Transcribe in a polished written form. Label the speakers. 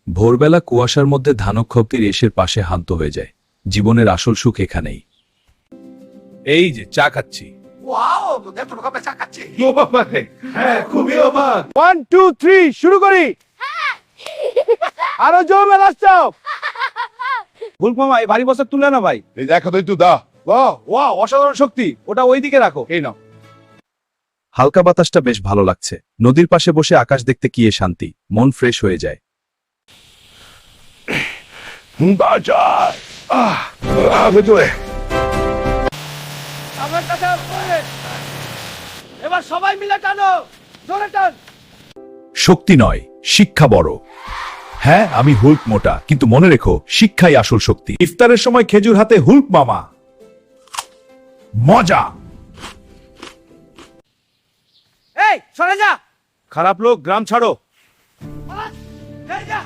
Speaker 1: ভোরবেলা কুয়াশার মধ্যে ধানক্ষত্তি রেশের পাশে শান্ত হয়ে যায়। জীবনের আসল সুখ এখানেই। এই যে চা খাচ্ছি।
Speaker 2: ওয়াও, তোদের তো কবে চা খাচ্ছি? অবাক মানে, হ্যাঁ খুবই অবাক।
Speaker 3: 1 2 3 শুরু করি। আরো জোরে নাচাও। ভুল মামা এই ভারী বস্তা তুলে না ভাই।
Speaker 2: এই দেখো তো একটু দা।
Speaker 3: ওয়াও ওয়াও, অসাধারণ শক্তি। ওটা ওইদিকে রাখো।
Speaker 2: এই নাও।
Speaker 1: হালকা বাতাসটা বেশ ভালো লাগছে। নদীর পাশে বসে আকাশ দেখতে কি শান্তি, মন ফ্রেশ হয়ে যায়।
Speaker 2: বাজার ভেতরে
Speaker 3: আমার কাছে এবার সবাই মিলে টানো, জোরে টান।
Speaker 1: শক্তি নয়, শিক্ষা বড়। হ্যাঁ, আমি হুল্ক মোটা, কিন্তু মনে রেখো শিক্ষাই আসল শক্তি। ইফতারের সময় খেজুর হাতে হুল্ক মামা, মজা।
Speaker 3: এই সরে যা, খারাপ লোক গ্রাম ছাড়ো। এই যা।